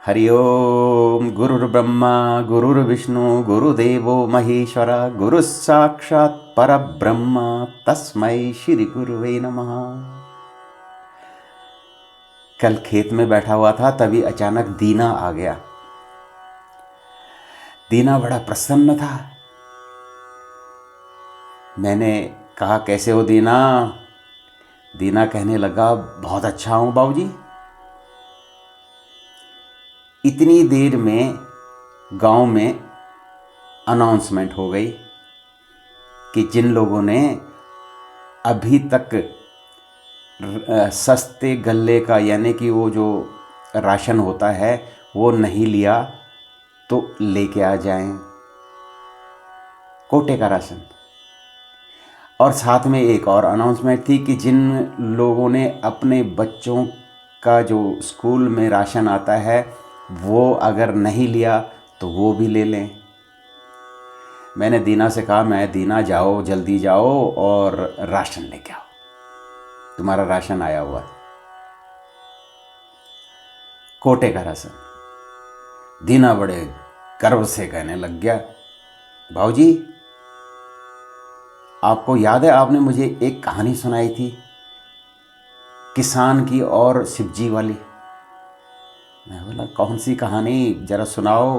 हरि ओम गुरुर्ब्रह्मा गुरुर्विष्णु गुरुदेवो महेश्वर गुरु साक्षात् परब्रह्म तस्मै श्री गुरुवे नमः। कल खेत में बैठा हुआ था, तभी अचानक दीना आ गया। दीना बड़ा प्रसन्न था। मैंने कहा, कैसे हो दीना? दीना कहने लगा, बहुत अच्छा हूँ बाबूजी। इतनी देर में गांव में अनाउंसमेंट हो गई कि जिन लोगों ने अभी तक सस्ते गल्ले का यानी कि वो जो राशन होता है वो नहीं लिया तो लेके आ जाएं, कोटे का राशन। और साथ में एक और अनाउंसमेंट थी कि जिन लोगों ने अपने बच्चों का जो स्कूल में राशन आता है वो अगर नहीं लिया तो वो भी ले लें। मैंने दीना से कहा, मैं दीना जाओ, जल्दी जाओ और राशन लेके आओ, तुम्हारा राशन आया हुआ है, कोटे का राशन। दीना बड़े गर्व से कहने लग गया, भाऊजी आपको याद है आपने मुझे एक कहानी सुनाई थी किसान की और शिवजी वाली? मैं बोला, कौन सी कहानी, जरा सुनाओ।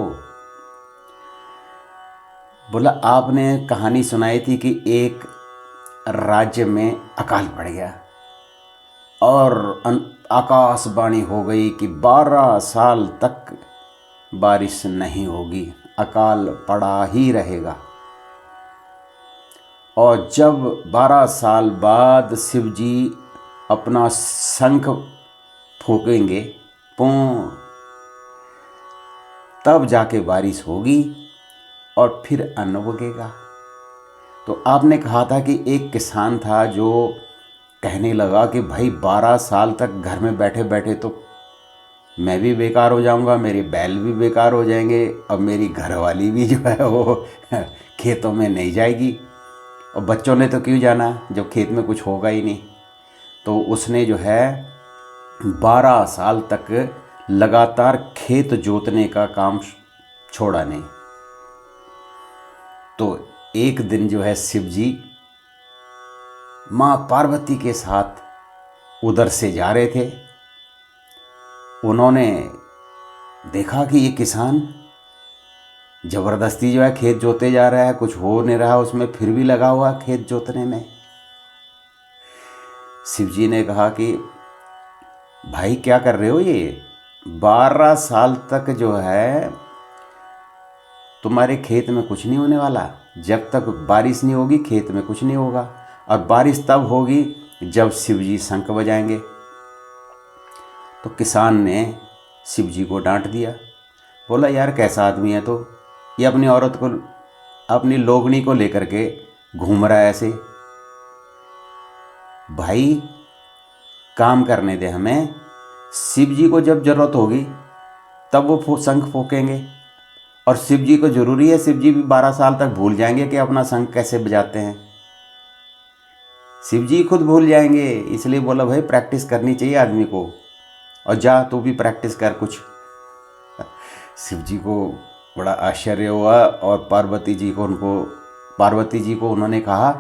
बोला, आपने कहानी सुनाई थी कि एक राज्य में अकाल पड़ गया और आकाशवाणी हो गई कि 12 साल तक बारिश नहीं होगी, अकाल पड़ा ही रहेगा। और जब 12 साल बाद शिवजी अपना शंख फूकेंगे, पों, तब जाके बारिश होगी और फिर अन्न उगेगा। तो आपने कहा था कि एक किसान था जो कहने लगा कि भाई 12 साल तक घर में बैठे बैठे तो मैं भी बेकार हो जाऊंगा, मेरे बैल भी बेकार हो जाएंगे और मेरी घरवाली भी जो है वो खेतों में नहीं जाएगी, और बच्चों ने तो क्यों जाना जब खेत में कुछ होगा ही नहीं। तो उसने जो है 12 साल तक लगातार खेत जोतने का काम छोड़ा नहीं। तो एक दिन जो है शिवजी माँ पार्वती के साथ उधर से जा रहे थे। उन्होंने देखा कि ये किसान ज़बरदस्ती जो है खेत जोते जा रहा है, कुछ हो नहीं रहा उसमें, फिर भी लगा हुआ खेत जोतने में। शिवजी ने कहा कि भाई क्या कर रहे हो, ये 12 साल तक जो है तुम्हारे खेत में कुछ नहीं होने वाला, जब तक बारिश नहीं होगी खेत में कुछ नहीं होगा, और बारिश तब होगी जब शिवजी शंख बजाएंगे। तो किसान ने शिवजी को डांट दिया, बोला यार कैसा आदमी है तो, ये अपनी औरत को, अपनी लोगनी को लेकर के घूम रहा है ऐसे। भाई काम करने दे हमें, शिवजी को जब जरूरत होगी तब वो शंख फूकेंगे, और शिवजी को जरूरी है, शिवजी भी 12 साल तक भूल जाएंगे कि अपना शंख कैसे बजाते हैं, शिवजी खुद भूल जाएंगे। इसलिए बोला भाई प्रैक्टिस करनी चाहिए आदमी को, और जा तू भी प्रैक्टिस कर कुछ। शिवजी को बड़ा आश्चर्य हुआ और पार्वती जी को उन्होंने कहा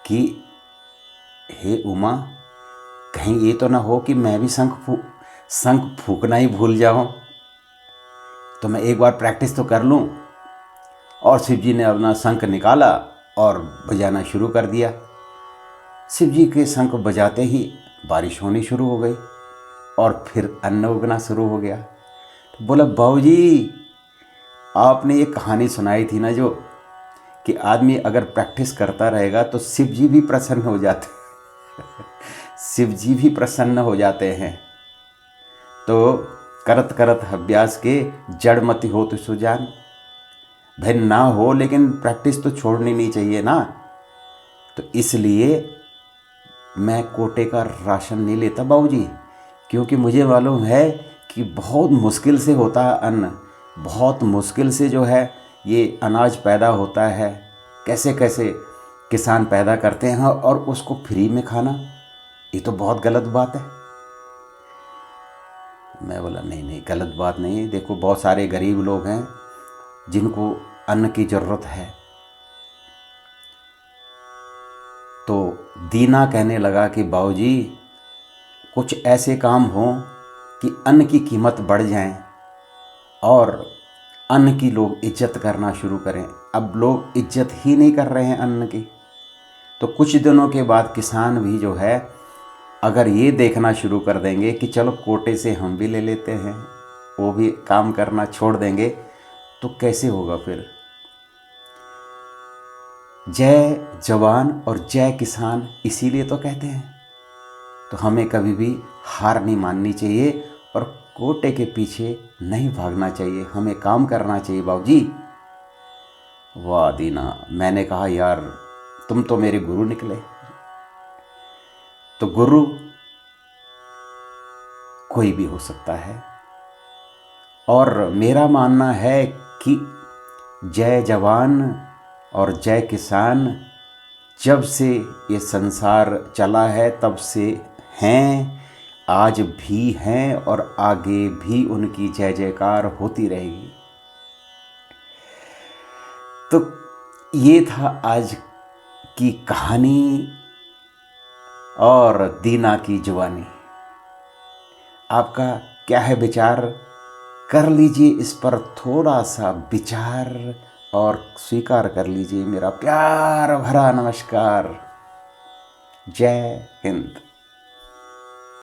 कि हे उमा, कहीं ये तो ना हो कि मैं भी शंख फूकना ही भूल जाऊं, तो मैं एक बार प्रैक्टिस तो कर लूं। और शिवजी ने अपना शंख निकाला और बजाना शुरू कर दिया। शिवजी के शंख बजाते ही बारिश होनी शुरू हो गई और फिर अन्न उगना शुरू हो गया। तो बोला, बाबूजी आपने ये कहानी सुनाई थी ना जो कि आदमी अगर प्रैक्टिस करता रहेगा तो शिवजी भी प्रसन्न हो जाते शिवजी भी प्रसन्न हो जाते हैं। तो करत करत अभ्यास के जड़ मति हो तो सुजान। भाई ना हो लेकिन प्रैक्टिस तो छोड़नी नहीं चाहिए ना। तो इसलिए मैं कोटे का राशन नहीं लेता बाबूजी, क्योंकि मुझे मालूम है कि बहुत मुश्किल से होता है अन्न, बहुत मुश्किल से जो है ये अनाज पैदा होता है, कैसे कैसे किसान पैदा करते हैं और उसको फ्री में खाना, ये तो बहुत गलत बात है। मैं बोला नहीं नहीं, गलत बात नहीं है, देखो बहुत सारे गरीब लोग हैं जिनको अन्न की ज़रूरत है। तो दीना कहने लगा कि बाबूजी कुछ ऐसे काम हों कि अन्न की कीमत बढ़ जाए और अन्न की लोग इज्जत करना शुरू करें। अब लोग इज्जत ही नहीं कर रहे हैं अन्न की। तो कुछ दिनों के बाद किसान भी जो है अगर ये देखना शुरू कर देंगे कि चलो कोटे से हम भी ले लेते हैं, वो भी काम करना छोड़ देंगे, तो कैसे होगा फिर। जय जवान और जय किसान इसीलिए तो कहते हैं। तो हमें कभी भी हार नहीं माननी चाहिए और कोटे के पीछे नहीं भागना चाहिए, हमें काम करना चाहिए बाबूजी। वाह दीना, मैंने कहा यार तुम तो मेरे गुरु निकले। तो गुरु कोई भी हो सकता है और मेरा मानना है कि जय जवान और जय किसान जब से ये संसार चला है तब से हैं, आज भी हैं और आगे भी उनकी जय जयकार होती रहेगी। तो ये था आज की कहानी और दीना की जवानी। आपका क्या है विचार, कर लीजिए इस पर थोड़ा सा विचार और स्वीकार कर लीजिए मेरा प्यार भरा नमस्कार। जय हिंद।